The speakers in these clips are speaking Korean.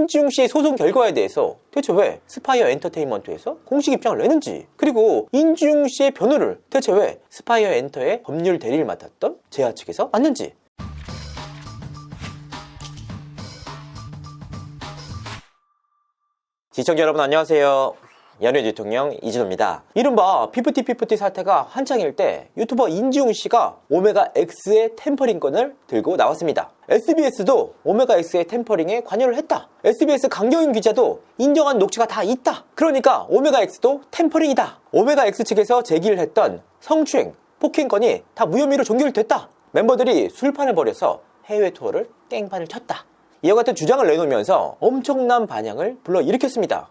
인지웅 씨의 소송 결과에 대해서 대체 왜 스파이어 엔터테인먼트에서 공식 입장을 내는지, 그리고 인지웅 씨의 변호를 대체 왜 스파이어 엔터의 법률 대리를 맡았던 제아 측에서 맡는지. 시청자 여러분 안녕하세요. 연예 대통령 이진호입니다. 이른바 피프티 사태가 한창일 때 유튜버 인지웅 씨가 오메가 X의 템퍼링 건을 들고 나왔습니다. SBS도 오메가 X의 템퍼링에 관여를 했다. SBS 강경윤 기자도 인정한 녹취가 다 있다. 그러니까 오메가 X도 템퍼링이다. 오메가 X 측에서 제기를 했던 성추행, 폭행 건이 다 무혐의로 종결됐다. 멤버들이 술판을 벌여서 해외 투어를 땡판을 쳤다. 이와 같은 주장을 내놓으면서 엄청난 반향을 불러일으켰습니다.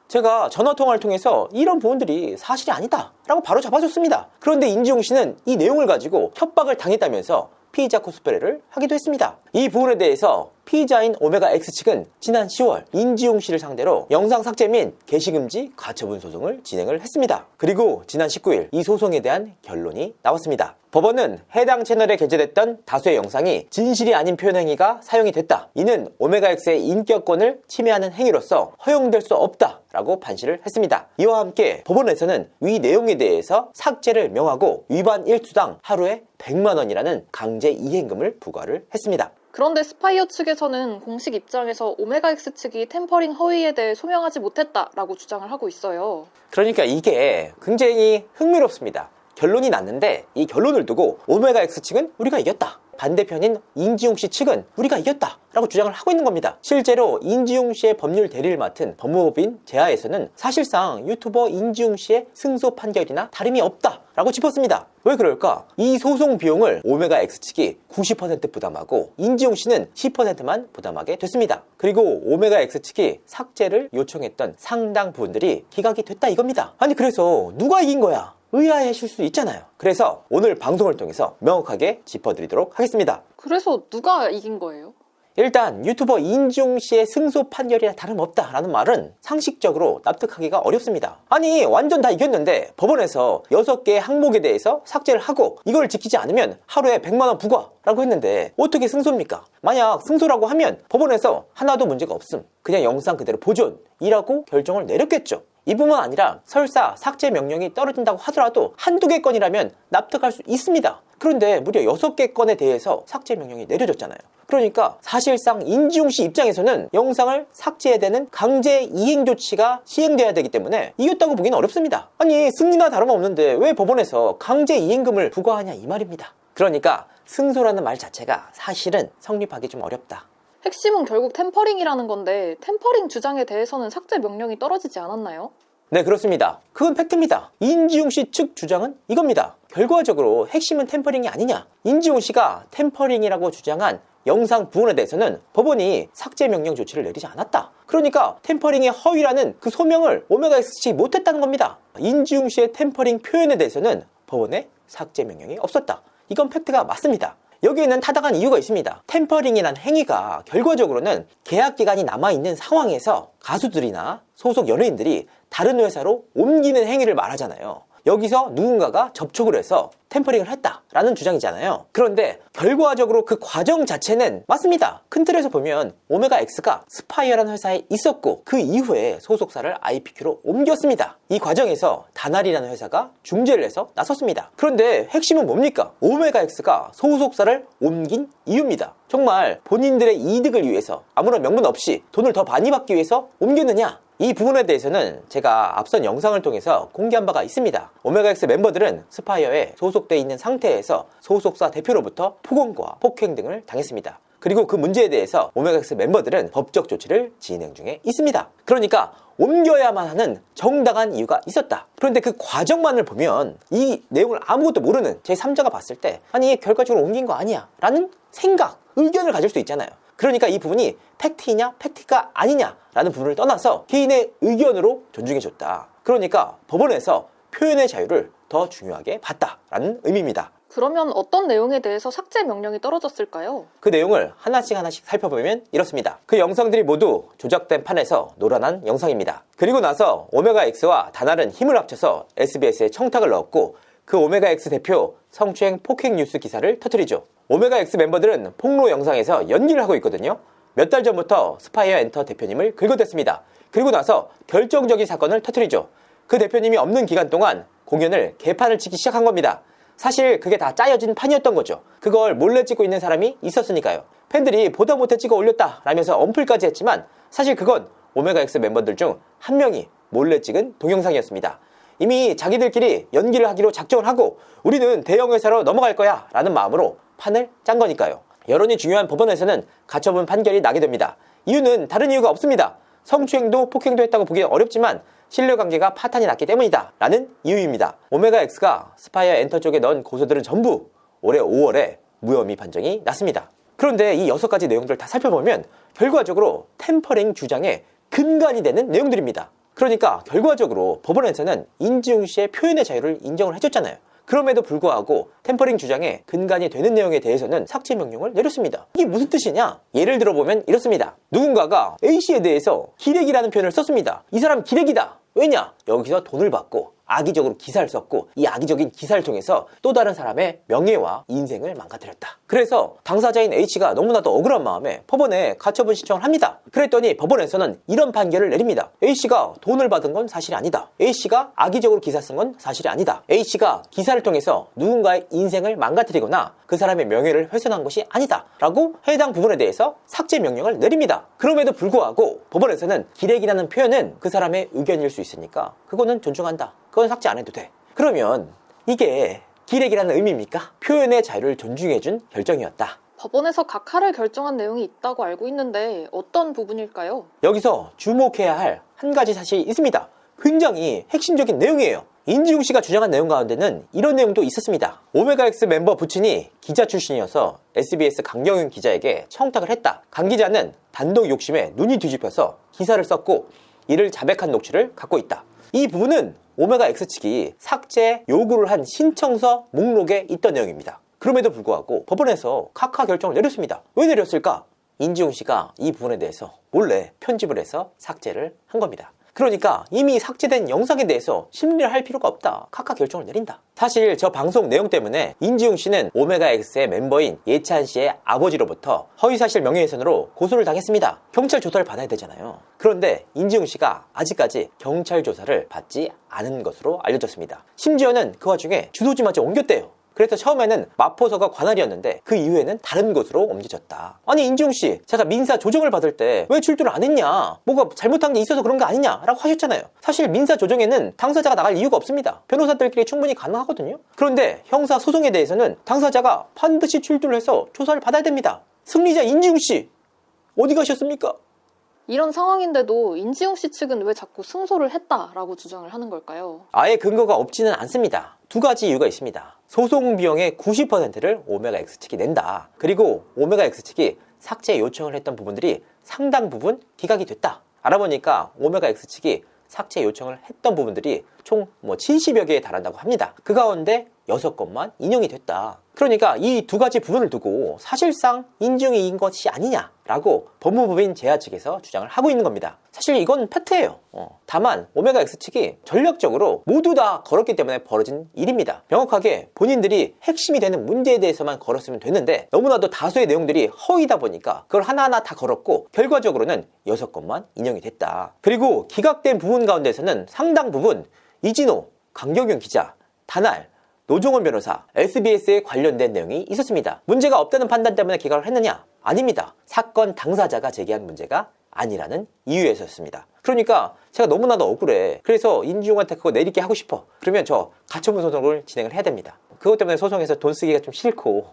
제가 전화통화를 통해서 이런 부분들이 사실이 아니다 라고 바로 잡아줬습니다. 그런데 인지웅 씨는 이 내용을 가지고 협박을 당했다면서 피의자 코스프레를 하기도 했습니다. 이 부분에 대해서 피의자인 오메가 X 측은 지난 10월 인지웅 씨를 상대로 영상 삭제 및 게시금지 가처분 소송을 진행을 했습니다. 그리고 지난 19일 이 소송에 대한 결론이 나왔습니다. 법원은 해당 채널에 게재됐던 다수의 영상이 진실이 아닌 표현 행위가 사용이 됐다. 이는 오메가 X의 인격권을 침해하는 행위로서 허용될 수 없다 라고 판시를 했습니다. 이와 함께 법원에서는 위 내용에 대해서 삭제를 명하고 위반 1투당 하루에 100만 원이라는 강제 이행금을 부과를 했습니다. 그런데 스파이어 측에서는 공식 입장에서 오메가 X 측이 템퍼링 허위에 대해 소명하지 못했다라고 주장을 하고 있어요. 그러니까 이게 굉장히 흥미롭습니다. 결론이 났는데 이 결론을 두고 오메가 X 측은 우리가 이겼다, 반대편인 인지웅 씨 측은 우리가 이겼다 라고 주장을 하고 있는 겁니다. 실제로 인지웅 씨의 법률 대리를 맡은 법무법인 제아에서는 사실상 유튜버 인지웅 씨의 승소 판결이나 다름이 없다 라고 짚었습니다. 왜 그럴까? 이 소송 비용을 오메가 X 측이 90% 부담하고 인지웅 씨는 10%만 부담하게 됐습니다. 그리고 오메가 X 측이 삭제를 요청했던 상당 부분들이 기각이 됐다 이겁니다. 아니 그래서 누가 이긴 거야? 의아해하실 수 있잖아요. 그래서 오늘 방송을 통해서 명확하게 짚어드리도록 하겠습니다. 그래서 누가 이긴 거예요? 일단 유튜버 인지웅 씨의 승소 판결이나 다름없다라는 말은 상식적으로 납득하기가 어렵습니다. 아니 완전 다 이겼는데 법원에서 6개의 항목에 대해서 삭제를 하고 이걸 지키지 않으면 하루에 100만 원 부과라고 했는데 어떻게 승소입니까? 만약 승소라고 하면 법원에서 하나도 문제가 없음, 그냥 영상 그대로 보존이라고 결정을 내렸겠죠. 이뿐만 아니라 설사 삭제 명령이 떨어진다고 하더라도 한두 개 건이라면 납득할 수 있습니다. 그런데 무려 6개 건에 대해서 삭제 명령이 내려졌잖아요. 그러니까 사실상 인지웅 씨 입장에서는 영상을 삭제해야 되는 강제 이행 조치가 시행돼야 되기 때문에 이겼다고 보기는 어렵습니다. 아니 승리나 다름없는데 왜 법원에서 강제 이행금을 부과하냐 이 말입니다. 그러니까 승소라는 말 자체가 사실은 성립하기 좀 어렵다. 핵심은 결국 템퍼링이라는 건데 템퍼링 주장에 대해서는 삭제 명령이 떨어지지 않았나요? 네 그렇습니다. 그건 팩트입니다. 인지웅 씨 측 주장은 이겁니다. 결과적으로 핵심은 템퍼링이 아니냐, 인지웅 씨가 템퍼링이라고 주장한 영상 부분에 대해서는 법원이 삭제 명령 조치를 내리지 않았다. 그러니까 템퍼링의 허위라는 그 소명을 오메가 X 측이 못했다는 겁니다. 인지웅 씨의 템퍼링 표현에 대해서는 법원에 삭제 명령이 없었다. 이건 팩트가 맞습니다. 여기에는 타당한 이유가 있습니다. 템퍼링이란 행위가 결과적으로는 계약 기간이 남아있는 상황에서 가수들이나 소속 연예인들이 다른 회사로 옮기는 행위를 말하잖아요. 여기서 누군가가 접촉을 해서 템퍼링을 했다라는 주장이잖아요. 그런데 결과적으로 그 과정 자체는 맞습니다. 큰 틀에서 보면 오메가 X가 스파이어라는 회사에 있었고 그 이후에 소속사를 IPQ로 옮겼습니다. 이 과정에서 다날이라는 회사가 중재를 해서 나섰습니다. 그런데 핵심은 뭡니까? 오메가 X가 소속사를 옮긴 이유입니다. 정말 본인들의 이득을 위해서 아무런 명분 없이 돈을 더 많이 받기 위해서 옮겼느냐? 이 부분에 대해서는 제가 앞선 영상을 통해서 공개한 바가 있습니다. 오메가 X 멤버들은 스파이어에 소속되어 있는 상태에서 소속사 대표로부터 폭언과 폭행 등을 당했습니다. 그리고 그 문제에 대해서 오메가 X 멤버들은 법적 조치를 진행 중에 있습니다. 그러니까 옮겨야만 하는 정당한 이유가 있었다. 그런데 그 과정만을 보면 이 내용을 아무것도 모르는 제3자가 봤을 때 아니 결과적으로 옮긴 거 아니야 라는 생각, 의견을 가질 수 있잖아요. 그러니까 이 부분이 팩트이냐 팩트가 아니냐라는 부분을 떠나서 개인의 의견으로 존중해줬다. 그러니까 법원에서 표현의 자유를 더 중요하게 봤다라는 의미입니다. 그러면 어떤 내용에 대해서 삭제 명령이 떨어졌을까요? 그 내용을 하나씩 살펴보면 이렇습니다. 그 영상들이 모두 조작된 판에서 노란한 영상입니다. 그리고 나서 오메가 X와 다날은 힘을 합쳐서 SBS에 청탁을 넣었고 그 오메가 X 대표 성추행 폭행 뉴스 기사를 터뜨리죠. 오메가 X 멤버들은 폭로 영상에서 연기를 하고 있거든요. 몇 달 전부터 스파이어 엔터 대표님을 긁어댔습니다. 그리고 나서 결정적인 사건을 터뜨리죠. 그 대표님이 없는 기간 동안 공연을 개판을 치기 시작한 겁니다. 사실 그게 다 짜여진 판이었던 거죠. 그걸 몰래 찍고 있는 사람이 있었으니까요. 팬들이 보다 못해 찍어 올렸다 라면서 언플까지 했지만 사실 그건 오메가X 멤버들 중 한 명이 몰래 찍은 동영상이었습니다. 이미 자기들끼리 연기를 하기로 작정을 하고 우리는 대형 회사로 넘어갈 거야 라는 마음으로 판을 짠 거니까요. 여론이 중요한 법원에서는 가처분 판결이 나게 됩니다. 이유는 다른 이유가 없습니다. 성추행도 폭행도 했다고 보기 어렵지만 신뢰관계가 파탄이 났기 때문이다 라는 이유입니다. 오메가X가 스파이어 엔터 쪽에 넣은 고소들은 전부 올해 5월에 무혐의 판정이 났습니다. 그런데 이 6가지 내용들을 다 살펴보면 결과적으로 템퍼링 주장에 근간이 되는 내용들입니다. 그러니까 결과적으로 법원에서는 인지웅 씨의 표현의 자유를 인정을 해줬잖아요. 그럼에도 불구하고 템퍼링 주장에 근간이 되는 내용에 대해서는 삭제 명령을 내렸습니다. 이게 무슨 뜻이냐? 예를 들어보면 이렇습니다. 누군가가 A씨에 대해서 기레기라는 표현을 썼습니다. 이 사람 기레기다. 왜냐? 여기서 돈을 받고 악의적으로 기사를 썼고 이 악의적인 기사를 통해서 또 다른 사람의 명예와 인생을 망가뜨렸다. 그래서 당사자인 H가 너무나도 억울한 마음에 법원에 가처분 신청을 합니다. 그랬더니 법원에서는 이런 판결을 내립니다. A씨가 돈을 받은 건 사실이 아니다. A씨가 악의적으로 기사 쓴 건 사실이 아니다. A씨가 기사를 통해서 누군가의 인생을 망가뜨리거나 그 사람의 명예를 훼손한 것이 아니다 라고 해당 부분에 대해서 삭제 명령을 내립니다. 그럼에도 불구하고 법원에서는 기레기라는 표현은 그 사람의 의견일 수 있으니까 그거는 존중한다. 그건 삭제 안 해도 돼. 그러면 이게 기레기라는 의미입니까? 표현의 자유를 존중해준 결정이었다. 법원에서 각하를 결정한 내용이 있다고 알고 있는데 어떤 부분일까요? 여기서 주목해야 할 한 가지 사실이 있습니다. 굉장히 핵심적인 내용이에요. 인지웅 씨가 주장한 내용 가운데는 이런 내용도 있었습니다. 오메가X 멤버 부친이 기자 출신이어서 SBS 강경윤 기자에게 청탁을 했다. 강 기자는 단독 욕심에 눈이 뒤집혀서 기사를 썼고 이를 자백한 녹취를 갖고 있다. 이 부분은 오메가X 측이 삭제 요구를 한 신청서 목록에 있던 내용입니다. 그럼에도 불구하고 법원에서 각하 결정을 내렸습니다. 왜 내렸을까? 인지웅 씨가 이 부분에 대해서 몰래 편집을 해서 삭제를 한 겁니다. 그러니까 이미 삭제된 영상에 대해서 심리를 할 필요가 없다. 각하 결정을 내린다. 사실 저 방송 내용 때문에 인지웅 씨는 오메가X의 멤버인 예찬 씨의 아버지로부터 허위사실 명예훼손으로 고소를 당했습니다. 경찰 조사를 받아야 되잖아요. 그런데 인지웅 씨가 아직까지 경찰 조사를 받지 않은 것으로 알려졌습니다. 심지어는 그 와중에 주소지마저 옮겼대요. 그래서 처음에는 마포서가 관할이었는데 그 이후에는 다른 곳으로 옮겨졌다. 아니 인지웅 씨, 제가 민사 조정을 받을 때 왜 출두를 안 했냐? 뭐가 잘못한 게 있어서 그런 거 아니냐? 라고 하셨잖아요. 사실 민사 조정에는 당사자가 나갈 이유가 없습니다. 변호사들끼리 충분히 가능하거든요. 그런데 형사 소송에 대해서는 당사자가 반드시 출두를 해서 조사를 받아야 됩니다. 승리자 인지웅 씨, 어디 가셨습니까? 이런 상황인데도 인지웅 씨 측은 왜 자꾸 승소를 했다라고 주장을 하는 걸까요? 아예 근거가 없지는 않습니다. 두 가지 이유가 있습니다. 소송 비용의 90%를 오메가X 측이 낸다. 그리고 오메가X 측이 삭제 요청을 했던 부분들이 상당 부분 기각이 됐다. 알아보니까 오메가X 측이 삭제 요청을 했던 부분들이 총 70여 개에 달한다고 합니다. 그 가운데 6건만 인용이 됐다. 그러니까 이 두 가지 부분을 두고 사실상 인지웅이 이긴 것이 아니냐라고 법무부인 제야 측에서 주장을 하고 있는 겁니다. 사실 이건 팩트예요. 다만 오메가X 측이 전략적으로 모두 다 걸었기 때문에 벌어진 일입니다. 명확하게 본인들이 핵심이 되는 문제에 대해서만 걸었으면 되는데 너무나도 다수의 내용들이 허위다 보니까 그걸 하나하나 다 걸었고 결과적으로는 6건만 인용이 됐다. 그리고 기각된 부분 가운데서는 상당 부분 이진호, 강경윤 기자, 다날, 노종원 변호사, SBS에 관련된 내용이 있었습니다. 문제가 없다는 판단 때문에 기각을 했느냐? 아닙니다. 사건 당사자가 제기한 문제가 아니라는 이유에서였습니다. 그러니까 제가 너무나도 억울해. 그래서 인지웅한테 그거 내리게 하고 싶어. 그러면 저 가처분 소송을 진행을 해야 됩니다. 그것 때문에 소송에서 돈 쓰기가 좀 싫고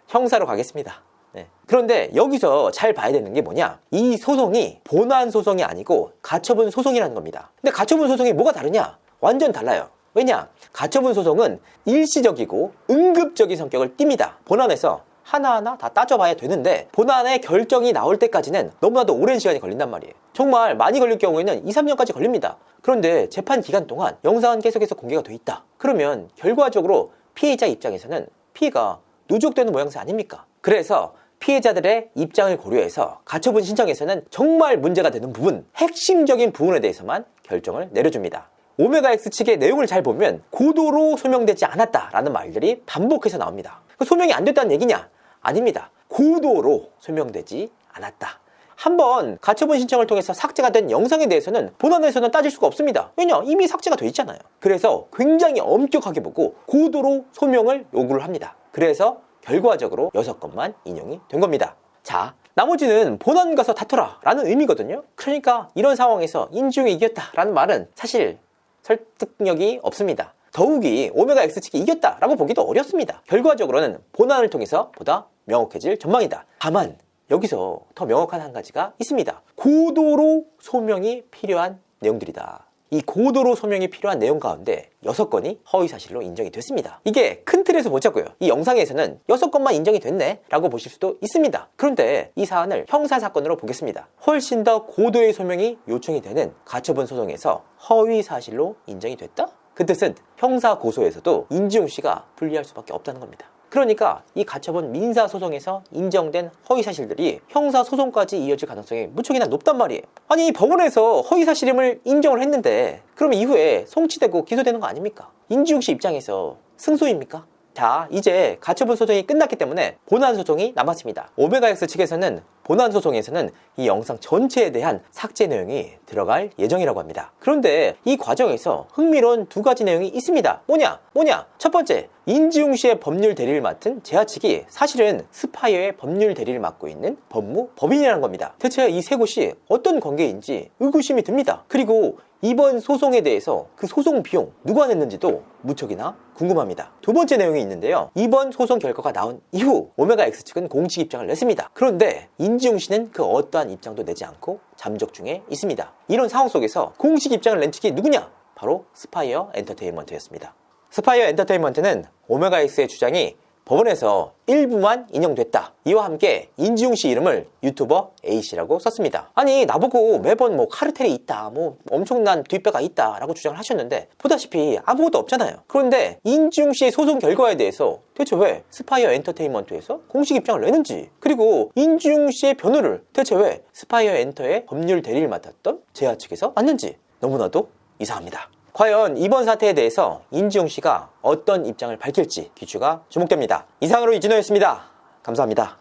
형사로 가겠습니다. 네. 그런데 여기서 잘 봐야 되는 게 뭐냐? 이 소송이 본안 소송이 아니고 가처분 소송이라는 겁니다. 근데 가처분 소송이 뭐가 다르냐? 완전 달라요. 왜냐? 가처분 소송은 일시적이고 응급적인 성격을 띱니다. 본안에서 하나하나 다 따져봐야 되는데 본안의 결정이 나올 때까지는 너무나도 오랜 시간이 걸린단 말이에요. 정말 많이 걸릴 경우에는 2, 3년까지 걸립니다. 그런데 재판 기간 동안 영상은 계속해서 공개가 돼 있다. 그러면 결과적으로 피해자 입장에서는 피해가 누적되는 모양새 아닙니까? 그래서 피해자들의 입장을 고려해서 가처분 신청에서는 정말 문제가 되는 부분, 핵심적인 부분에 대해서만 결정을 내려줍니다. 오메가X 측의 내용을 잘 보면 고도로 소명되지 않았다라는 말들이 반복해서 나옵니다. 그 소명이 안 됐다는 얘기냐? 아닙니다. 고도로 소명되지 않았다. 한번 가처분 신청을 통해서 삭제가 된 영상에 대해서는 본안에서는 따질 수가 없습니다. 왜냐? 이미 삭제가 돼 있잖아요. 그래서 굉장히 엄격하게 보고 고도로 소명을 요구를 합니다. 그래서 결과적으로 6건만 인용이 된 겁니다. 자, 나머지는 본안 가서 다퉈라 라는 의미거든요. 그러니까 이런 상황에서 인지용이 이겼다 라는 말은 사실 설득력이 없습니다. 더욱이 오메가 X 측이 이겼다라고 보기도 어렵습니다. 결과적으로는 본안을 통해서 보다 명확해질 전망이다. 다만 여기서 더 명확한 한 가지가 있습니다. 고도로 소명이 필요한 내용들이다. 이 고도로 소명이 필요한 내용 가운데 6건이 허위사실로 인정이 됐습니다. 이게 큰 틀에서 보자고요. 이 영상에서는 6건만 인정이 됐네 라고 보실 수도 있습니다. 그런데 이 사안을 형사사건으로 보겠습니다. 훨씬 더 고도의 소명이 요청이 되는 가처분 소송에서 허위사실로 인정이 됐다? 그 뜻은 형사고소에서도 인지용 씨가 불리할 수밖에 없다는 겁니다. 그러니까 이 가처분 민사소송에서 인정된 허위사실들이 형사소송까지 이어질 가능성이 무척이나 높단 말이에요. 아니 법원에서 허위사실임을 인정을 했는데 그럼 이후에 송치되고 기소되는 거 아닙니까? 인지용 씨 입장에서 승소입니까? 자, 이제 가처분 소송이 끝났기 때문에 본안 소송이 남았습니다. 오메가 X 측에서는 본안 소송에서는 이 영상 전체에 대한 삭제 내용이 들어갈 예정이라고 합니다. 그런데 이 과정에서 흥미로운 2가지 내용이 있습니다. 뭐냐? 첫 번째, 인지용 씨의 법률 대리를 맡은 제아 측이 사실은 스파이어의 법률 대리를 맡고 있는 법무법인이라는 겁니다. 대체 이 세 곳이 어떤 관계인지 의구심이 듭니다. 그리고 이번 소송에 대해서 그 소송 비용 누가 냈는지도 무척이나 궁금합니다. 2번째 내용이 있는데요. 이번 소송 결과가 나온 이후 오메가 X 측은 공식 입장을 냈습니다. 그런데 인지용 씨는 그 어떠한 입장도 내지 않고 잠적 중에 있습니다. 이런 상황 속에서 공식 입장을 낸 측이 누구냐? 바로 스파이어 엔터테인먼트였습니다. 스파이어 엔터테인먼트는 오메가 X의 주장이 법원에서 일부만 인용됐다. 이와 함께 인지용 씨 이름을 유튜버 A씨라고 썼습니다. 아니 나보고 매번 카르텔이 있다, 엄청난 뒷배가 있다 라고 주장을 하셨는데 보다시피 아무것도 없잖아요. 그런데 인지용 씨의 소송 결과에 대해서 대체 왜 스파이어 엔터테인먼트에서 공식 입장을 내는지, 그리고 인지용 씨의 변호를 대체 왜 스파이어 엔터의 법률 대리를 맡았던 제아 측에서 맡는지 너무나도 이상합니다. 과연 이번 사태에 대해서 인지용 씨가 어떤 입장을 밝힐지 귀추가 주목됩니다. 이상으로 이진호였습니다. 감사합니다.